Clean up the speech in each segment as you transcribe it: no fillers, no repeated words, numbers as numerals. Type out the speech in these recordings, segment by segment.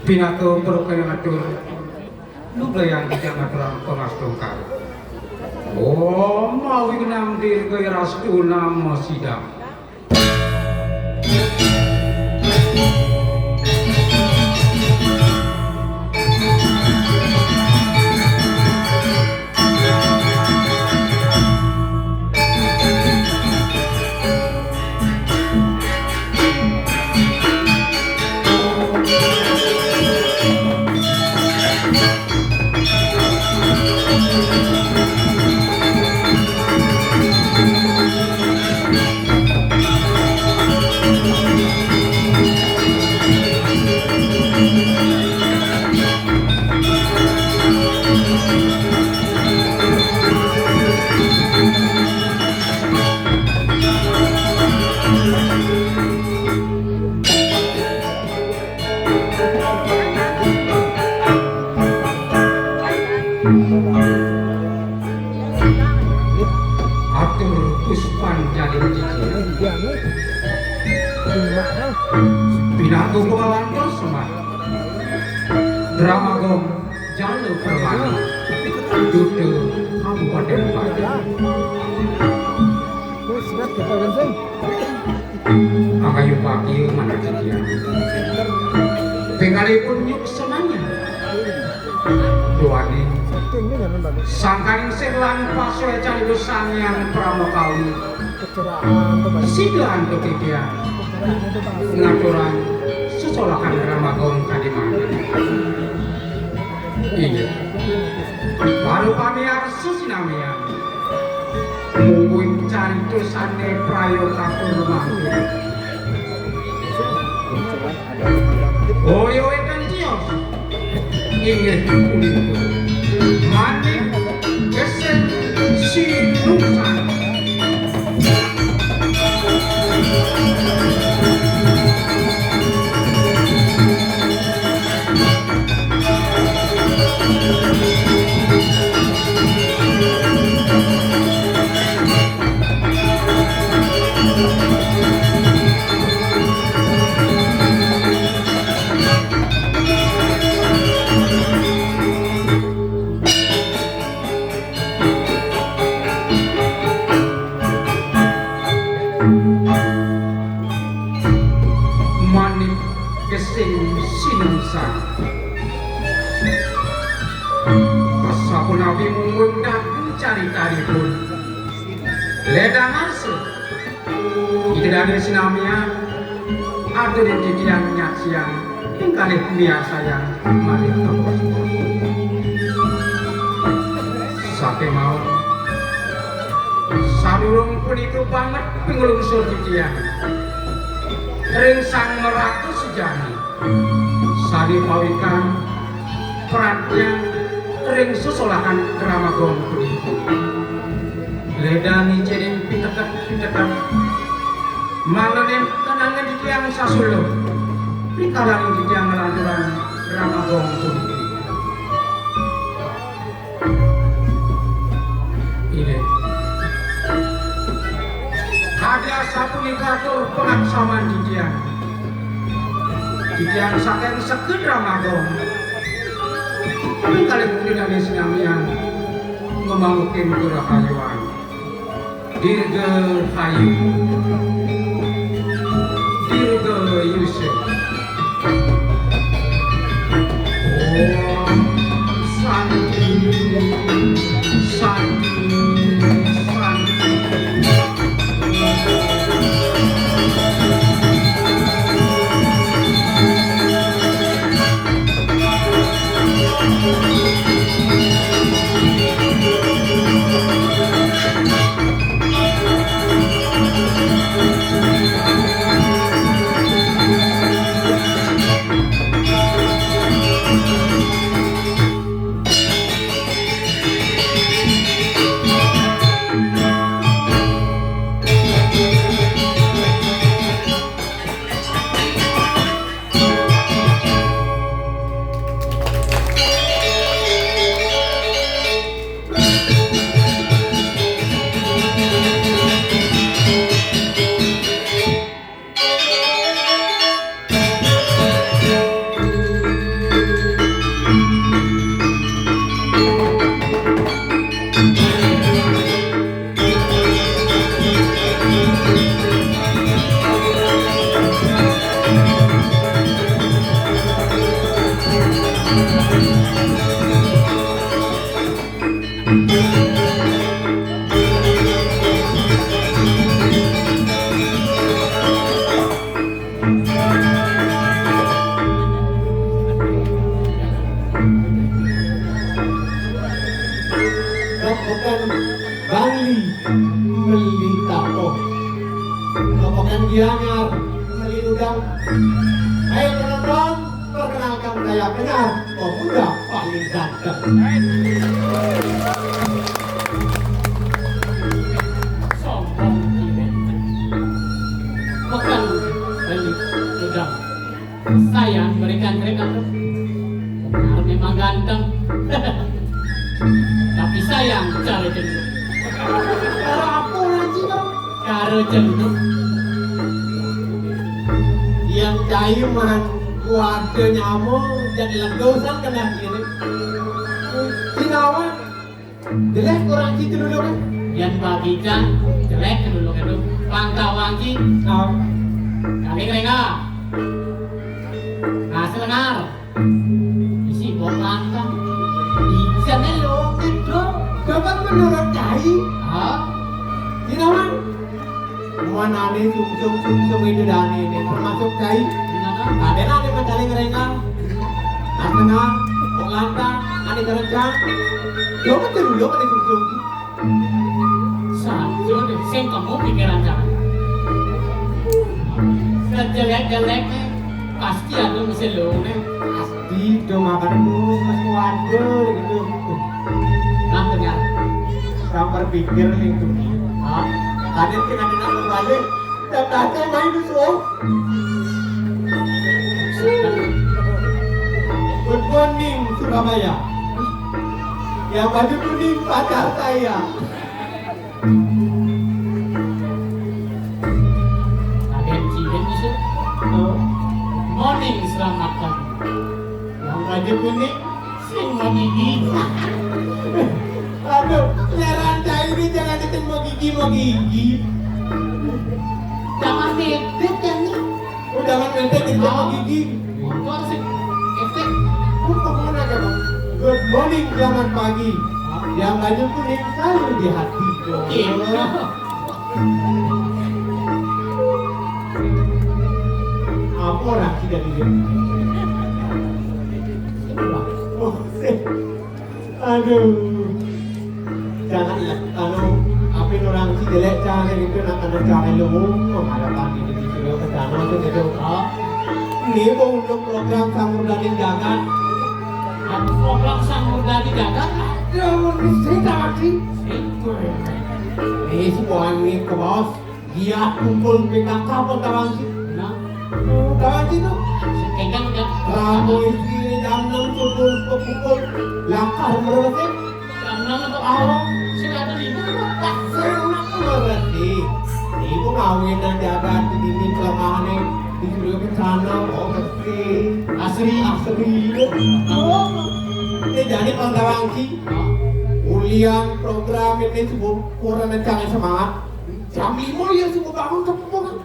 Pinato perukanya ngatur nubla yang tidak ngatur pengastungkan. Oh, mau ignam dir gaya rastu nama sidang. Atur puspan jadi Pinato pengalantos semua drama gom jalur permana duduk Kabupaten Padang. Akayu pagi mana dia tinggalipun yuk senangnya doani sangkaring serlan paswe cari dosan yang pramokawi sigahan kepikiran ngaturan sesolakan ramagong kadimana iya baru pamiar susinamian mungguin cari dosane prayotatur mampu oyo ikan cios ingin kuliku manik kesen sinusan manik kesing sinungsa pasapun nabi mengundang mencari taripun ledang arse itu dari sinamia ada di didian minyak siang tingkali biasa yang mari tembus sake mau sadurung pun itu banget pengelungsur didian ringsang meratu sejani sadi pawikan perannya ring susolakan keramagong puniku ledani jadi pitekan manganen kenangan di tiang sasulo pikalan di tiang melanturan keramagong puniku ini ada satu nikatur pengaksaman di tiang saking seket ramagong tapi kali mungkin ada sinamian membangukin kerahayuan dirge hayu dirge yusuf oh santi Ayo penonton, perkenalkan saya Kenyar, pemuda paling ganteng. Sombong gini. Bukan balik udah. Saya berikan mereka tuh. Benar memang ganteng. Tapi sayang cara jenuh. Cara apa nanti dong? Cara jenuh. Yang cair man keluarga nyamuk jadi legosan kena gini. Sinawan, jelek orang situ dulu kan? Yang bagikan jelek dulu itu. Pantauan sih. Kami kerenga. Hasil dengar. Isi bom lantang. Ijannya lo itu, coba menurut cai. Hah? Sinawan, mana nih sum itu dani ini termasuk cai. Gimana? Ada nanti mencari kerenga. Asena, bom lantang, ada kerenca. Coba dulu kan sum. Satu deh, sing kamu pikiran jangan. Sejelek-jeleknya pasti ada mesin lone. Pasti udah makan dulu masih wajar gitu. Nah benar. Saya berpikir itu. Ah, Kadang kena balik. Dan baca main dulu. Good morning Surabaya. Yang baju kuning pacar saya. Raden Ciben isu. Morning, selamat pagi. Yang baju kuning. Sing mau gigi. Aduh, nyaran saya ini jangan ditembak gigi. Jangan medit ya nih. Jangan mentek ditembak gigi. Itu harus efek. Kemana bang? Good morning, selamat pagi. Yang baju kuning selalu di hati. Gitu. Apa orang tidak dia? Oh, aduh. Jangan apa orang si jelek cara itu nak kena cara lu mengharapkan ini di sini ke sana itu. Ini mau untuk program Samudani Jagat. Ada program sang muda dijaga. Ya, mesti tak sih. Ini semua ini ke bos. Dia kumpul PKK apa kawan sih? Nah, Kawan sih tuh. kayaknya udah. Ramu ini jam 6 kumpul lakar mereka. Karena untuk awal sudah ada 5. Saya nak mengerti. Ibu ngawin dan jaga di dinding kelemahannya disuruh ke sana. Oh ngerti. Asri. Oh. Ini jadi kawan sih. Ulian program ini sebuah kurang jangan semangat. Jam 5 ya semua bangun kepungan.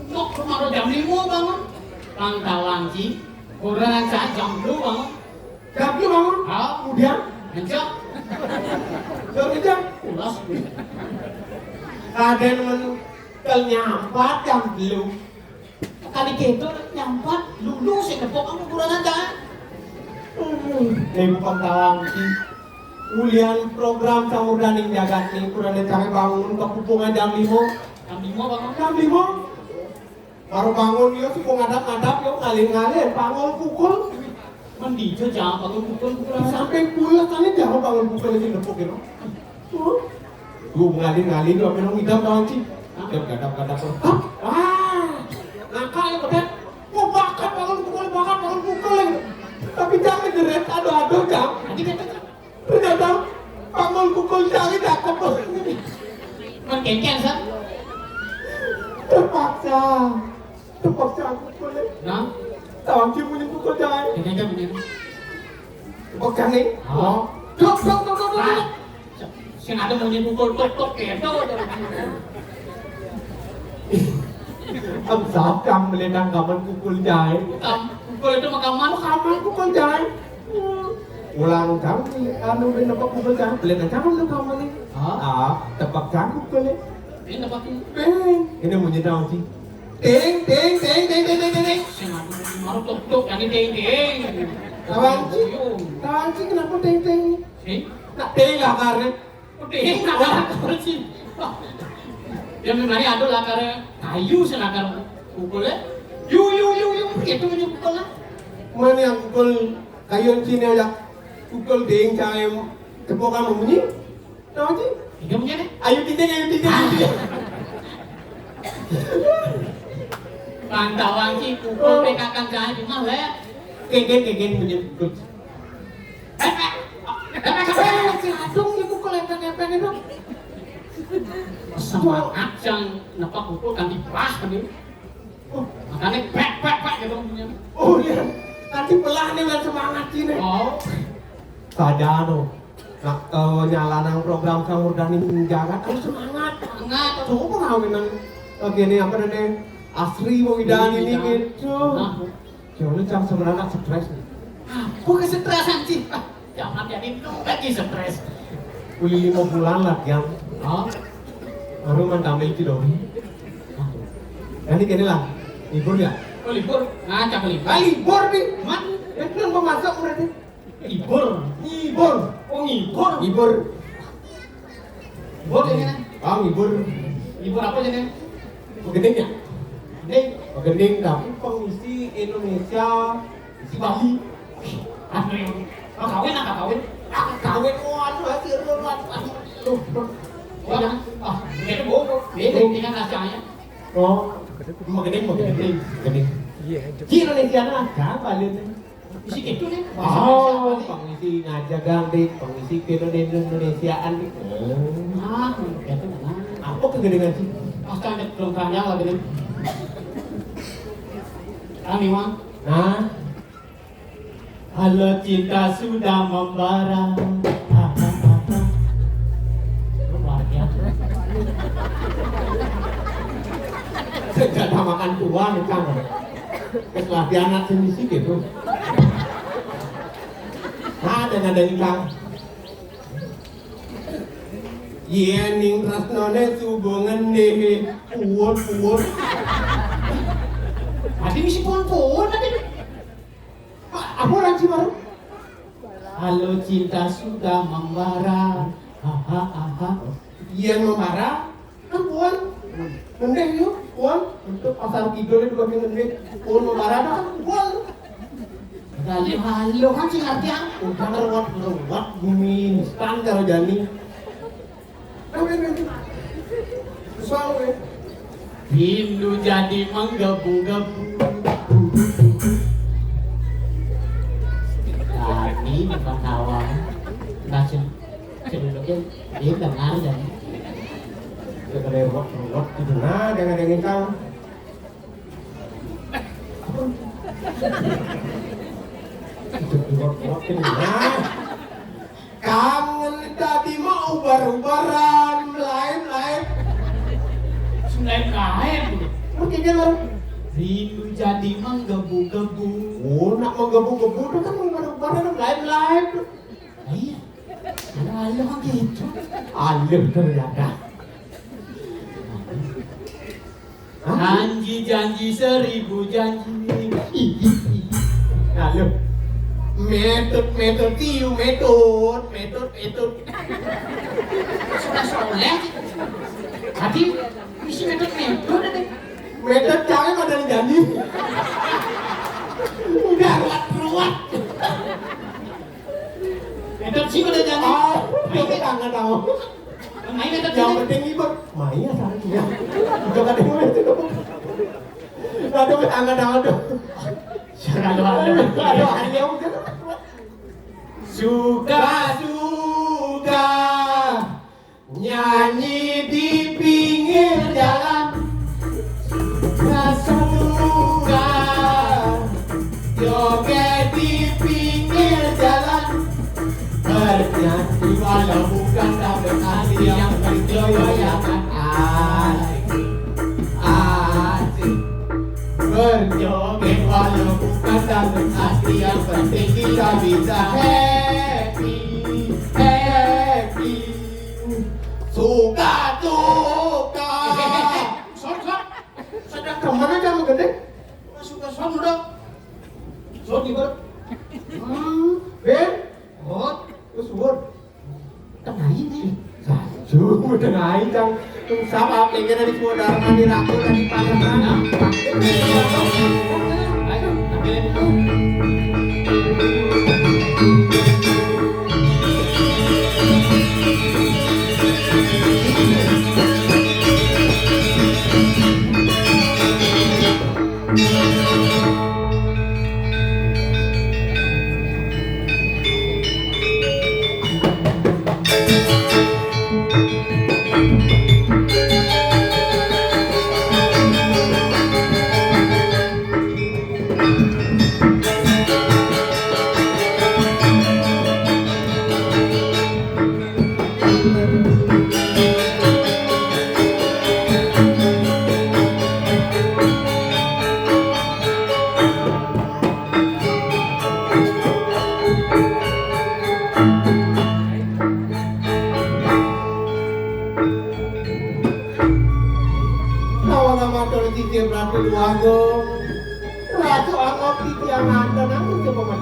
Kok kemarin jam 5 bangun? Pantauan sih. Kurang saat jam 2 bangun. Jam 5 bangun. Ah, Kemudian Encok. kerja. Ulas. Ada menukal nyampat jam 2. Kali gitu nyampat lulus ya kepok kamu kurang aja. Ibu pantawang sih. Ulian program Samudani Jagat nih kurang cari bangun kepungan jam 5. Jam 5 bangun. Jam 5 baru bangun ya suku ngadap-ngadap ya ngalir-ngalir bangun pukul Mandi aja jangan bangun pukul sampai pulas kali jangan bangun pukul itu nepuk gitu. Gue ngalir-ngalir dia minum hitam kawan sih. Dia gadap-gadap. Nakal ya betul. Gue bakar bangun pukul lagi. Tapi jangan deret aduh jam. Nanti kan Ternyata bangun pukul cari cakep. Kengken sah. Terpaksa aku boleh. Nah, Tawang sih punya pukul cari. kengken bener. Pukul nih. Oh. Dok. Sing ada mau pukul tok itu. Am sapam melendang kaman pukul cari. Pukul itu makaman. Kaman pukul cari. Ulang kamu anu rin nampak pukul cari. Melendang kaman lu kaman nih. Tepak cari pukul nih. Ini dapat ini. Ini mau nyedang sih. Ting. Sing ada mau tok yang ini. Tawang sih kenapa ting? Eh, Nak ting lah karena. Ting nakar sih. Ya memang ada lakar kayu senakar pukulnya. Yu itu menyukul lah. Mana yang pukul kayon Cina ya? Pukul ding cahaya tepuk kamu bunyi? Tahu sih? Tiga punya deh. Ayo titik. Pantauan sih pukul PKK jangan cuma lah. Kegen menyebut. Si adung dia pukul epeng itu. Semangat yang nampak pukul kan diperas kan ini. Makanya pek gitu punya. Oh iya, nanti pelah nih lah semangat sini. Oh, Sadano, nak nyalanang program Samurdani Jagat harus semangat. Coba ngawinan gini apa namanya Asri Wawidani ini gitu. Jangan jangan sebenarnya stres nih. Bukan stresan sih. Jangan jadi itu lagi stres. Uli 5 bulan lah yang Oh, baru mentamai itu dong. Nanti gini lah, libur ya. oh libur ngajak libur. Libur nih, Man, itu yang pemasak berarti. libur. Oh ngibur. Libur. Libur ini kan. Libur. Libur apa jadi? Gending ya? Nih, Gending tapi pengisi Indonesia si Bali. April. Oh kawin apa kawin? Kawin waduh hasil rulat. Oh jangan. Oh, ini bu. Ini tinggal rasanya. Oh, mau gending. Di Indonesia ada Bali. Isi gitu nih. Oh, pengisi ngajak ganti, pengisi ke Indonesiaan nih. Ah, itu mana? Apa kegedengan sih? Pasti ada belum keranjang lagi nih. Kami mah. Nah, Halo cinta sudah membara. Luar biasa. sejak makan tua nih kan. Latihan anak sendiri gitu. Ada ikan. Iya ning rasnone hubungan deh. Puur. Tadi misi puan tadi. Apa orang sih baru? Halo cinta sudah membara. Iya memarah. Kan puan. Ngendeh yuk puan. Untuk pasar kidul juga ngendeh. Puan memarah kan puan. Halo kan sih ngerti ah. Udah ngeruat bumi instan kalau jani. Soal ya. Rindu jadi menggebu-gebu. Tadi bukan kawan. Nasi cenderungnya dia dengar dan Kita ada ruat gitu nah dengan yang kau. Ruat nah. Kangen tadi mau ubar-ubaran lain. sungai kain. Mungkin kan Rindu jadi menggebu-gebu. oh nak menggebu-gebu itu kan ubar-ubaran lain. Iya. Halo kan gitu. Alim ternyata. Janji 1000 janji. Alim. Metode tiu metode. Sudah soleh. Tadi misi metode deh. Metode jangan pada janji. Udah ruat. Metode sih udah janji. Itu kangen tahu. Main metode Yang sini. penting ibu, Maya sarannya. Jangan dengar itu. Ada kangen tahu tuh. Ada hanya udah. Suka nyanyi di pinggir jalan. Suka joget di pinggir jalan. Bernyanyi walau bukan dapat hati yang berjoyokan asik. Berjoget walau bukan dapat hati yang penting kita bisa happy. Suka. Sedang kemana kamu gede? Suka udah. So di ber. Ben. Terus buat. Tengahin nih. Saju dengan cang. Sama pengen dari semua darah mandi raku dari pangeran. Ayo.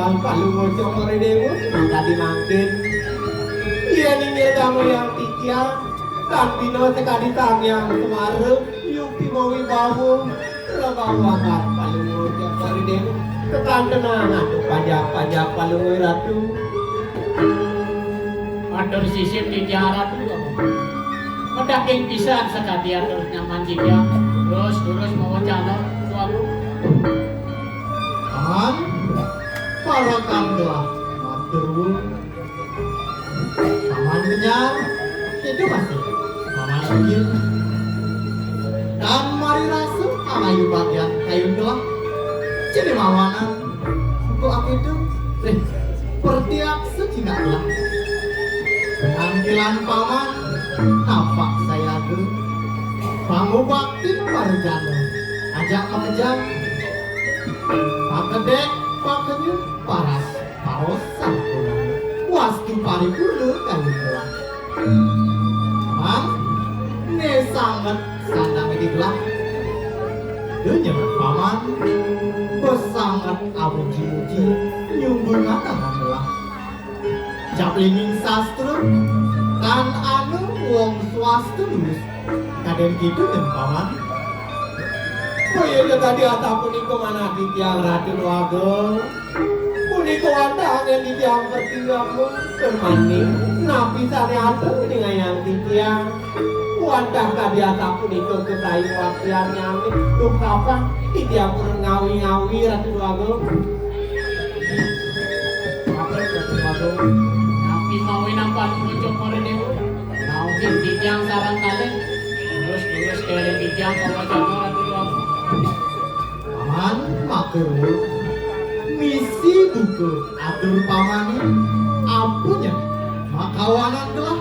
bakal palungo cokore dewo mangka dimangkin yen ingin kamu yang tikia kan pino sekali tangyang kemarin yupi mau wibawu rabawangan palungo cokore dewo tekan tenangan pajak palungo ratu atur sisip di jarak dulu medaking pisan sekali atur nyaman jika terus mau calon suatu Paman, para kamlah matur. Paman kenyang, itu masih paman lagi. Dan mari rasu amayu bagian kayu gelang. Jadi mawanan untuk aku itu pertiak secina gelang. Penampilan paman nampak saya dulu. Pangu bakti parjana ajak mengejar. Pakedek, pakenyu, paras, paros, sampurna. Wastu paripurna kayu gelang. Paman, ne sangat sandang di gelang. Dunya paman, besangat amuji-muji, nyumbungan tangan gelang. Japlinging sastra, kan anu wong swasta lulus. Kaden gitu dan paman. Oh iya tadi ata puniko mana di tiang Raden Wagel. Puniko ata angin di tiang pertinggamu bermaning. Napi sane ata ini ngayang di tiang. Wadah tadi ata puniko ketayu waktian nyamik. Duh kapan di tiang pun ngawi-ngawi Raden Wagel. apa Raden Wagel napi mau nampak muncul kore dewo napi di tiang sarang kalian terus kalian di tiang kalau jago Raden Wagel Paman maker misi buku atur pamani ampunya makawanan telah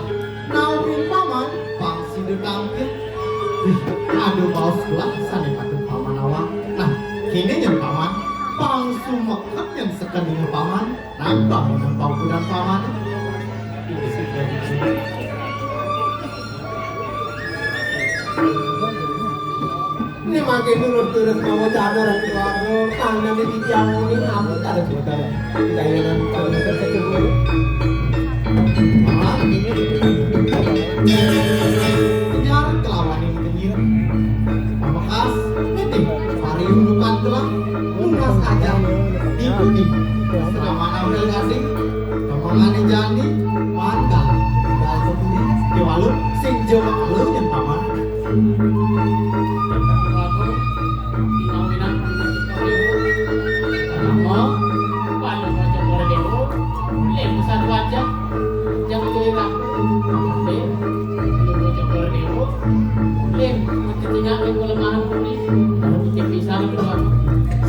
naumin paman pangsi dekangkit aduh paus telah sane patut paman awang nah kini yang paman pangsu mekat yang sekening paman nambah menempau kudan paman ini makin turut-turut mau cadar dan keluarga tangan di tiang ini apa ada juga kayak kalau terkejut dulu nyar kelawan ini kenyir pamakas ini pariung lukan telah lunas aja ikuti selama nampil kasih kemangan jani mantap dan sepuri jawaluk sing jawa lu yang paman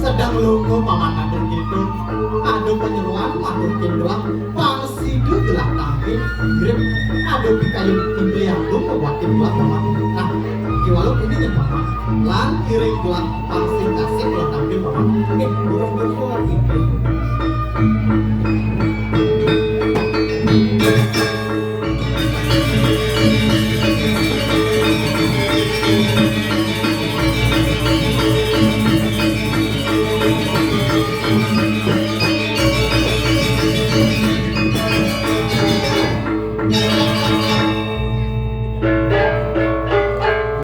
sedang lungo paman atur gitu adu penyeruan matur kinduang pangsidu gelah tampil grip adu pikayu timbli yang lu membuat kinduang paman nah kiwalu ini nih paman lan kiring gelah pangsi kasih gelah tampil paman burung-burung lagi